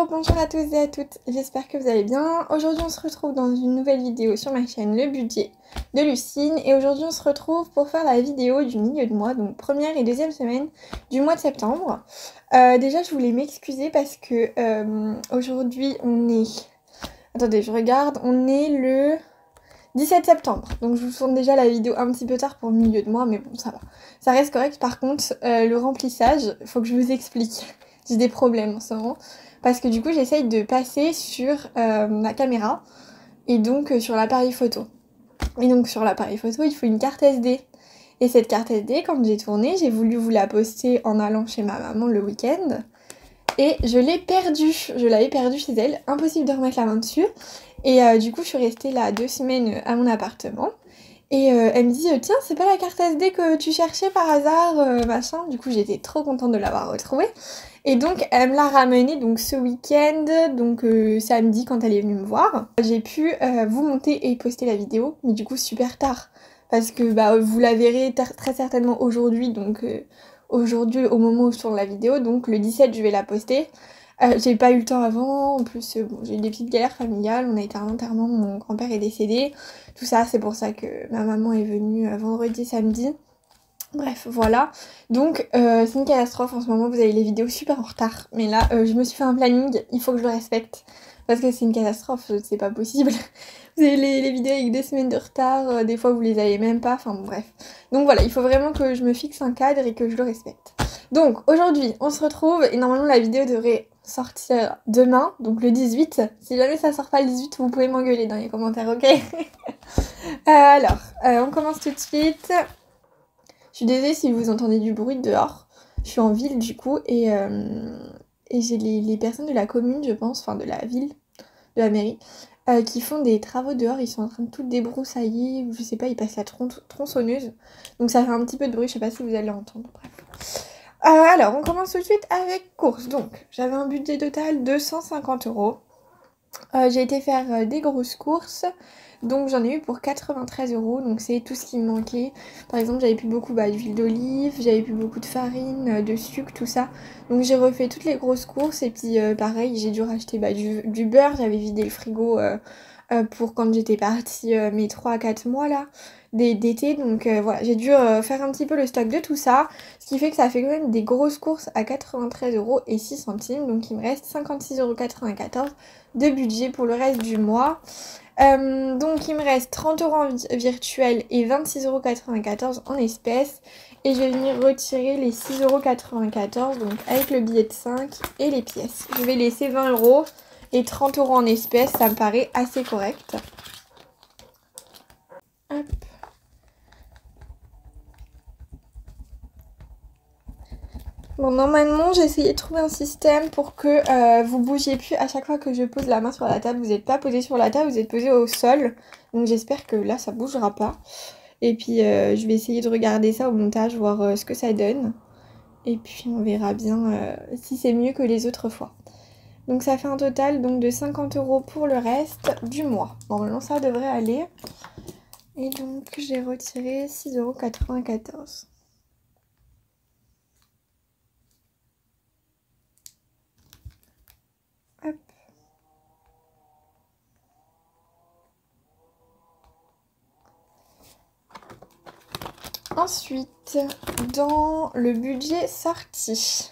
bonjour à tous et à toutes, j'espère que vous allez bien. Aujourd'hui on se retrouve dans une nouvelle vidéo sur ma chaîne Le Budget de Lucine. Et aujourd'hui on se retrouve pour faire la vidéo du milieu de mois, donc première et deuxième semaine du mois de septembre. Déjà je voulais m'excuser parce que aujourd'hui on est... Attendez, je regarde, on est le 17 septembre. Donc je vous tourne déjà la vidéo un petit peu tard pour le milieu de mois, mais bon ça va. Ça reste correct. Par contre, le remplissage, faut que je vous explique. J'ai des problèmes en ce moment. Parce que du coup j'essaye de passer sur ma caméra et donc sur l'appareil photo. Et donc sur l'appareil photo il faut une carte SD. Et cette carte SD, quand j'ai tourné, j'ai voulu vous la poster en allant chez ma maman le week-end. Et je l'ai perdue. Je l'avais perdue chez elle. Impossible de remettre la main dessus. Et du coup je suis restée là 2 semaines à mon appartement. Et elle me dit tiens c'est pas la carte SD que tu cherchais par hasard machin. Du coup j'étais trop contente de l'avoir retrouvée. Et donc elle me l'a ramenée donc ce week-end, donc samedi quand elle est venue me voir. J'ai pu vous monter et poster la vidéo, mais du coup super tard. Parce que bah, vous la verrez très certainement aujourd'hui, donc aujourd'hui au moment où je tourne la vidéo, donc le 17 je vais la poster. J'ai pas eu le temps avant, en plus bon, j'ai eu des petites galères familiales, on a été à un enterrement, mon grand-père est décédé, tout ça, c'est pour ça que ma maman est venue vendredi, samedi. Bref, voilà. Donc, c'est une catastrophe en ce moment, vous avez les vidéos super en retard. Mais là, je me suis fait un planning, il faut que je le respecte. Parce que c'est une catastrophe, c'est pas possible. Vous avez les vidéos avec 2 semaines de retard, des fois vous les avez même pas, enfin bon, bref. Donc voilà, il faut vraiment que je me fixe un cadre et que je le respecte. Donc, aujourd'hui, on se retrouve, et normalement la vidéo devrait sortir demain, donc le 18. Si jamais ça sort pas le 18, vous pouvez m'engueuler dans les commentaires, ok? On commence tout de suite. Je suis désolée si vous entendez du bruit dehors. Je suis en ville du coup et j'ai les personnes de la commune, je pense, enfin de la ville, de la mairie, qui font des travaux dehors. Ils sont en train de tout débroussailler, ou je sais pas, ils passent la tronçonneuse. Donc ça fait un petit peu de bruit, je sais pas si vous allez l'entendre, bref. Alors, on commence tout de suite avec courses. Donc, j'avais un budget total de 150 €. J'ai été faire des grosses courses, donc j'en ai eu pour 93 €, donc c'est tout ce qui me manquait. Par exemple j'avais plus beaucoup d'huile d'olive, j'avais plus beaucoup de farine, de sucre, tout ça. Donc j'ai refait toutes les grosses courses et puis pareil j'ai dû racheter du beurre, j'avais vidé le frigo pour quand j'étais partie mes 3 à 4 mois là d'été, donc voilà, j'ai dû faire un petit peu le stock de tout ça, ce qui fait que ça fait quand même des grosses courses à 93 € et 6 centimes, donc il me reste 56,94 € de budget pour le reste du mois. Donc il me reste 30 € en virtuel et 26,94 € en espèces. Et je vais venir retirer les 6,94 € donc avec le billet de 5 et les pièces. Je vais laisser 20 € et 30 € en espèces, ça me paraît assez correct. Hop. Bon, normalement, j'ai essayé de trouver un système pour que vous bougiez plus à chaque fois que je pose la main sur la table. Vous n'êtes pas posé sur la table, vous êtes posé au sol. Donc j'espère que là, ça bougera pas. Et puis, je vais essayer de regarder ça au montage, voir ce que ça donne. Et puis, on verra bien si c'est mieux que les autres fois. Donc ça fait un total donc, de 50 € pour le reste du mois. Normalement, ça devrait aller. Et donc, j'ai retiré 6,94 €. Hop. Ensuite, dans le budget sorti,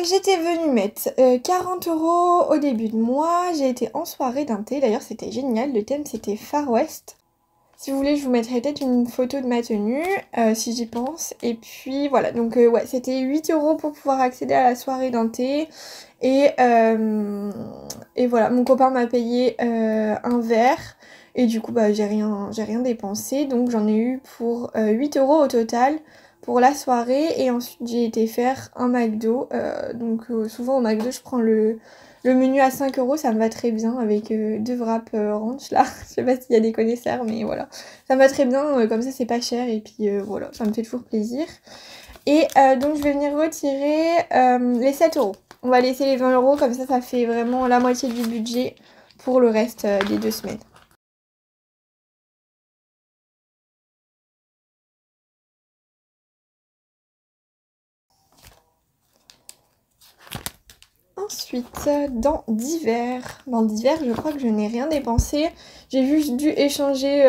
j'étais venue mettre 40 € au début de mois. J'ai été en soirée d'un thé, d'ailleurs c'était génial, le thème c'était Far West. Si vous voulez, je vous mettrai peut-être une photo de ma tenue, si j'y pense. Et puis voilà, donc ouais, c'était 8 € pour pouvoir accéder à la soirée d'un thé. Et voilà, mon copain m'a payé un verre. Et du coup, bah, j'ai rien dépensé. Donc j'en ai eu pour 8 € au total pour la soirée. Et ensuite, j'ai été faire un McDo. Donc souvent au McDo, je prends le menu à 5 €, ça me va très bien avec 2 wraps ranch là. Je sais pas s'il y a des connaisseurs, mais voilà. Ça me va très bien, comme ça c'est pas cher et puis voilà, ça me fait toujours plaisir. Et donc je vais venir retirer les 7 €. On va laisser les 20 €, comme ça fait vraiment la moitié du budget pour le reste des 2 semaines. ensuite, dans divers. Dans divers, je crois que je n'ai rien dépensé. J'ai juste dû échanger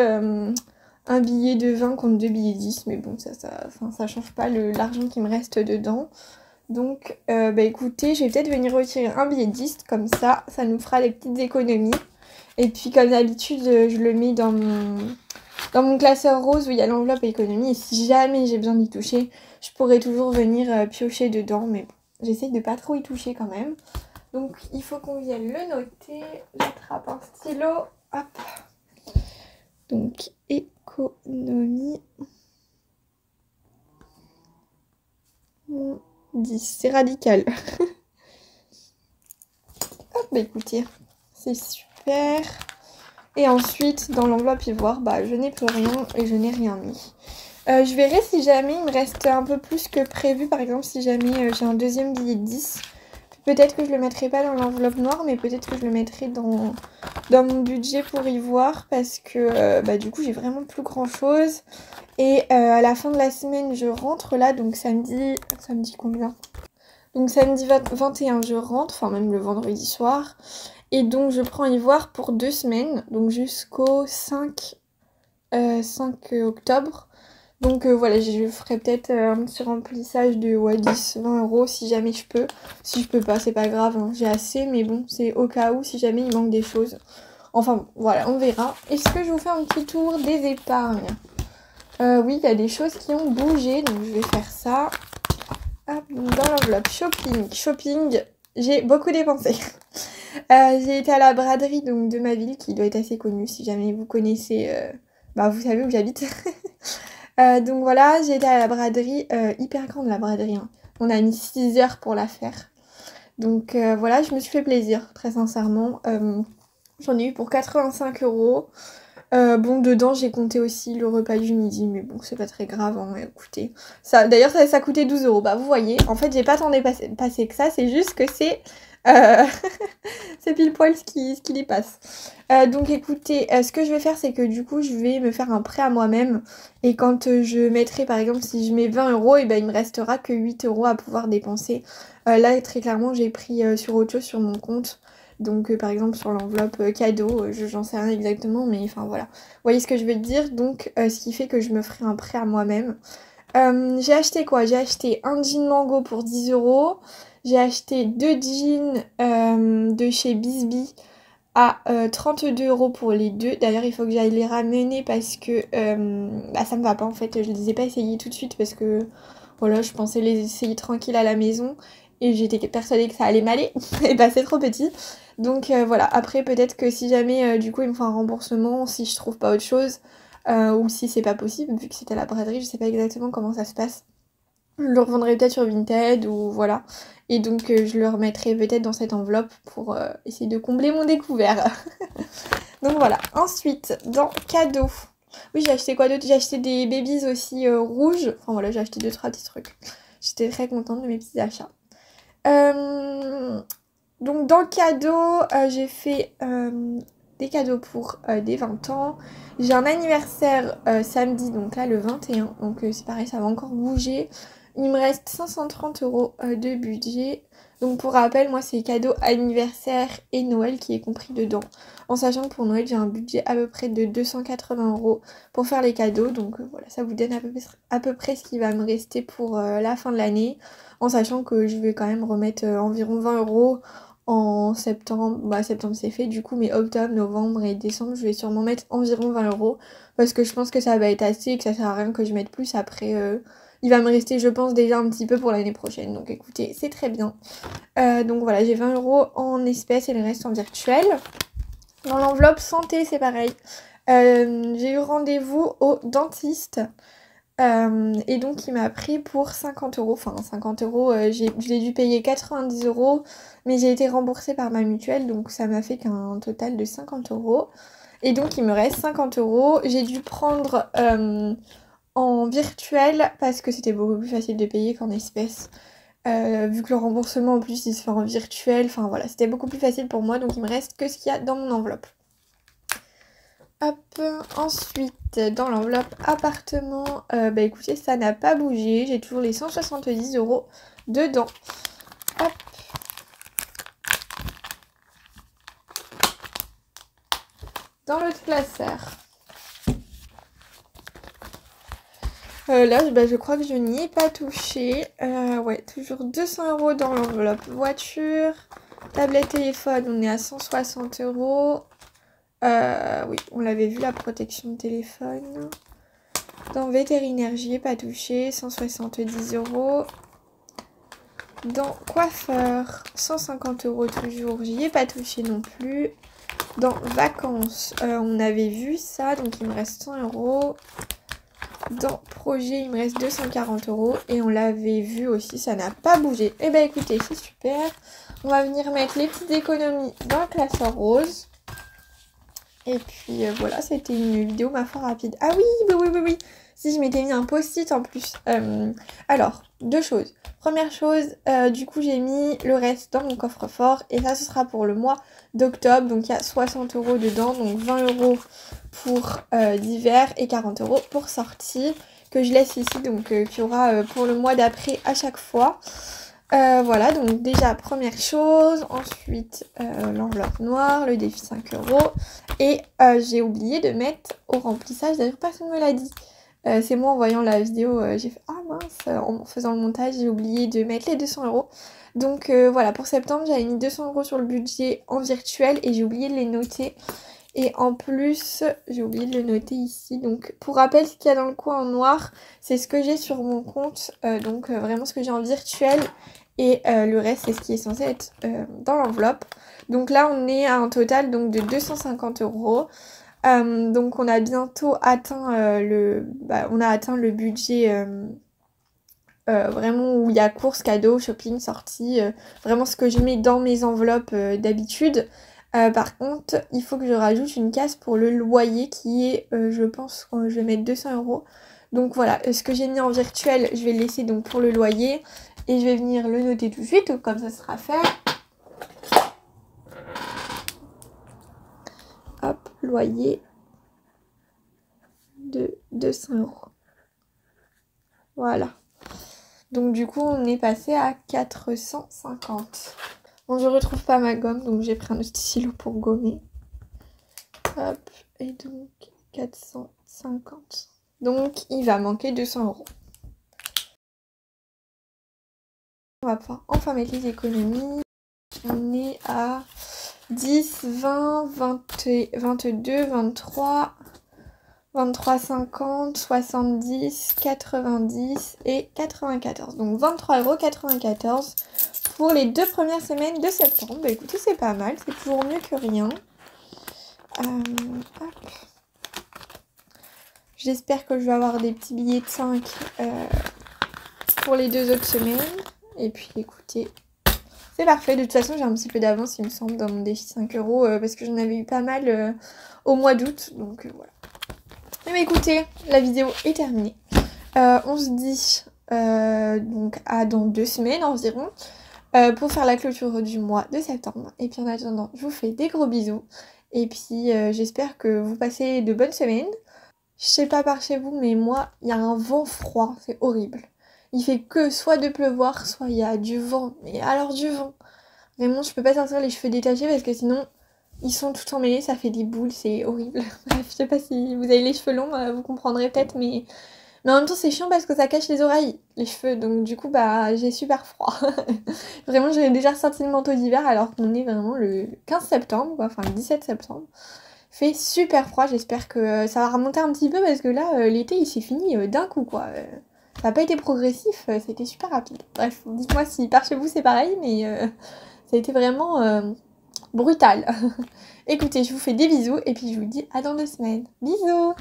un billet de 20 contre 2 billets 10. Mais bon, ça change pas l'argent qui me reste dedans. Donc, bah écoutez, je vais peut-être venir retirer un billet de 10. Comme ça nous fera les petites économies. Et puis, comme d'habitude, je le mets dans mon classeur rose où il y a l'enveloppe économie. Et si jamais j'ai besoin d'y toucher, je pourrais toujours venir piocher dedans. Mais bon, j'essaye de pas trop y toucher quand même. Donc il faut qu'on vienne le noter. J'attrape un stylo. Hop. Donc économie. 10. C'est radical. Hop, bah écoutez, c'est super. Et ensuite, dans l'enveloppe ivoire, bah je n'ai plus rien et je n'ai rien mis. Je verrai si jamais il me reste un peu plus que prévu. Par exemple, si jamais j'ai un deuxième billet de 10. Peut-être que je le mettrai pas dans l'enveloppe noire, mais peut-être que je le mettrai dans mon budget pour ivoire. Parce que bah, du coup, j'ai vraiment plus grand chose. Et à la fin de la semaine, je rentre là. Donc samedi combien? Donc samedi 21, je rentre. Enfin, même le vendredi soir. Et donc, je prends ivoire pour 2 semaines. Donc jusqu'au 5 octobre. Donc voilà, je ferai peut-être un petit remplissage de 10-20 € si jamais je peux. Si je peux pas, c'est pas grave, hein, j'ai assez, mais bon, c'est au cas où si jamais il manque des choses. Enfin bon, voilà, on verra. Est-ce que je vous fais un petit tour des épargnes? Oui, il y a des choses qui ont bougé, donc je vais faire ça. Hop, dans l'enveloppe shopping, j'ai beaucoup dépensé. J'ai été à la braderie donc, de ma ville, qui doit être assez connue, si jamais vous connaissez, bah vous savez où j'habite. Donc voilà, j'ai été à la braderie, hyper grande la braderie, hein. On a mis 6 heures pour la faire. Donc voilà, je me suis fait plaisir, très sincèrement. J'en ai eu pour 85 €. Bon, dedans, j'ai compté aussi le repas du midi, mais bon, c'est pas très grave, hein, écoutez. D'ailleurs, ça coûtait 12 €. Bah, vous voyez, en fait, j'ai pas tant dépassé que ça, c'est juste que c'est... c'est pile poil ce qui y passe. Donc écoutez, ce que je vais faire, c'est que du coup, je vais me faire un prêt à moi-même. Et quand je mettrai, par exemple, si je mets 20 €, et ben, il me restera que 8 € à pouvoir dépenser. Là, très clairement, j'ai pris sur autre chose sur mon compte. Donc par exemple sur l'enveloppe cadeau, j'en sais rien exactement, mais enfin voilà. Vous voyez ce que je veux dire, donc ce qui fait que je me ferai un prêt à moi-même. J'ai acheté quoi? J'ai acheté un jean Mango pour 10 €. J'ai acheté 2 jeans de chez Bisbee à 32 € pour les deux. D'ailleurs, il faut que j'aille les ramener parce que bah, ça me va pas en fait. Je les ai pas essayés tout de suite parce que voilà, je pensais les essayer tranquille à la maison. Et j'étais persuadée que ça allait m'aller. Et bah c'est trop petit. Donc voilà, après peut-être que si jamais du coup il me faut un remboursement, si je trouve pas autre chose, ou si c'est pas possible, vu que c'était à la braderie, je sais pas exactement comment ça se passe. Je le revendrai peut-être sur Vinted ou voilà. Et donc je le remettrai peut-être dans cette enveloppe pour essayer de combler mon découvert. Donc voilà. Ensuite, dans cadeaux. Oui, j'ai acheté quoi d'autre? J'ai acheté des babies aussi rouges. Enfin voilà, j'ai acheté 2-3 petits trucs. J'étais très contente de mes petits achats. Donc dans cadeau, j'ai fait des cadeaux pour des 20 ans. J'ai un anniversaire samedi, donc là le 21. Donc c'est pareil, ça va encore bouger. Il me reste 530 € de budget. Donc pour rappel, moi c'est cadeau anniversaire et Noël qui est compris dedans. En sachant que pour Noël, j'ai un budget à peu près de 280 € pour faire les cadeaux. Donc voilà, ça vous donne à peu près ce qui va me rester pour la fin de l'année. En sachant que je vais quand même remettre environ 20 € en septembre. Bah septembre c'est fait du coup, mais octobre, novembre et décembre, je vais sûrement mettre environ 20 € parce que je pense que ça va être assez et que ça sert à rien que je mette plus. Après, il va me rester, je pense, déjà un petit peu pour l'année prochaine. Donc écoutez, c'est très bien. Donc voilà, j'ai 20 € en espèces et le reste en virtuel. Dans l'enveloppe santé, c'est pareil. J'ai eu rendez-vous au dentiste. Et donc il m'a pris pour 50 €, enfin 50 €, je l'ai dû payer 90 €, mais j'ai été remboursée par ma mutuelle, donc ça m'a fait qu'un total de 50 €. Et donc il me reste 50 €. J'ai dû prendre en virtuel parce que c'était beaucoup plus facile de payer qu'en espèces. Vu que le remboursement en plus il se fait en virtuel, enfin voilà, c'était beaucoup plus facile pour moi, donc il me reste que ce qu'il y a dans mon enveloppe. Hop, ensuite dans l'enveloppe appartement, bah écoutez, ça n'a pas bougé, j'ai toujours les 170 € dedans. Hop, dans l'autre classeur. Là, bah, je crois que je n'y ai pas touché. Ouais, toujours 200 € dans l'enveloppe voiture. Tablette téléphone, on est à 160 €. Oui, on l'avait vu, la protection de téléphone. Dans vétérinaire, j'y ai pas touché. 170 €. Dans coiffeur, 150 € toujours. J'y ai pas touché non plus. Dans vacances, on avait vu ça, donc il me reste 100 €. Dans projet, il me reste 240 € et on l'avait vu aussi, ça n'a pas bougé. Et bah écoutez, c'est super. On va venir mettre les petites économies dans le classeur rose. Et puis voilà, c'était une vidéo ma foi rapide. Ah oui. Si, je m'étais mis un post-it en plus. Alors, deux choses. Première chose, du coup j'ai mis le reste dans mon coffre-fort. Et ça, ce sera pour le mois d'octobre. Donc il y a 60 € dedans. Donc 20 € pour d'hiver et 40 € pour sortie. Que je laisse ici. Donc qu'il y aura pour le mois d'après à chaque fois. Voilà, donc déjà première chose. Ensuite l'enveloppe noire, le défi 5 €. Et j'ai oublié de mettre au remplissage, d'ailleurs personne ne me l'a dit. C'est moi en voyant la vidéo, j'ai fait ah mince, en faisant le montage, j'ai oublié de mettre les 200 €. Donc voilà, pour septembre, j'avais mis 200 € sur le budget en virtuel et j'ai oublié de les noter. Et en plus, j'ai oublié de le noter ici. Donc pour rappel, ce qu'il y a dans le coin en noir, c'est ce que j'ai sur mon compte. Donc vraiment ce que j'ai en virtuel. Et le reste, c'est ce qui est censé être dans l'enveloppe. Donc là, on est à un total donc, de 250 €. Donc on a bientôt atteint on a atteint le budget vraiment où il y a courses, cadeaux, shopping, sorties, vraiment ce que je mets dans mes enveloppes d'habitude. Par contre, il faut que je rajoute une case pour le loyer qui est, je pense, je vais mettre 200 €. Donc voilà, ce que j'ai mis en virtuel, je vais le laisser donc pour le loyer et je vais venir le noter tout de suite, comme ça sera fait. Hop, loyer de 200 €. Voilà. Donc du coup, on est passé à 450. Bon, je retrouve pas ma gomme, donc j'ai pris un petit stylo pour gommer. Hop, et donc 450. Donc il va manquer 200 €. On va pouvoir enfin mettre les économies. On est à 10, 20, 22, 23, 23,50, 70, 90 et 94. Donc 23,94 € pour les 2 premières semaines de septembre. Bah écoutez, c'est pas mal, c'est toujours mieux que rien. Hop. J'espère que je vais avoir des petits billets de 5 pour les 2 autres semaines. Et puis écoutez, c'est parfait. De toute façon, j'ai un petit peu d'avance, il me semble, dans mon défi 5 € parce que j'en avais eu pas mal au mois d'août. Donc voilà. Et bah écoutez, la vidéo est terminée. On se dit donc à dans 2 semaines environ pour faire la clôture du mois de septembre. Et puis en attendant, je vous fais des gros bisous. Et puis j'espère que vous passez de bonnes semaines. Je sais pas par chez vous, mais moi, il y a un vent froid, c'est horrible. Il fait que soit de pleuvoir, soit il y a du vent. Mais alors du vent. Vraiment, je peux pas sortir les cheveux détachés parce que sinon, ils sont tout emmêlés, ça fait des boules, c'est horrible. Bref, je sais pas si vous avez les cheveux longs, vous comprendrez peut-être, mais en même temps, c'est chiant parce que ça cache les oreilles, les cheveux. Donc du coup, bah, j'ai super froid. Vraiment, j'ai déjà ressorti le manteau d'hiver alors qu'on est vraiment le 15 septembre, quoi, enfin le 17 septembre. Fait super froid, j'espère que ça va remonter un petit peu parce que là, l'été, il s'est fini d'un coup, quoi. Ça n'a pas été progressif, c'était super rapide. Bref, dites-moi si par chez vous c'est pareil, mais ça a été vraiment brutal. Écoutez, je vous fais des bisous et puis je vous dis à dans 2 semaines. Bisous!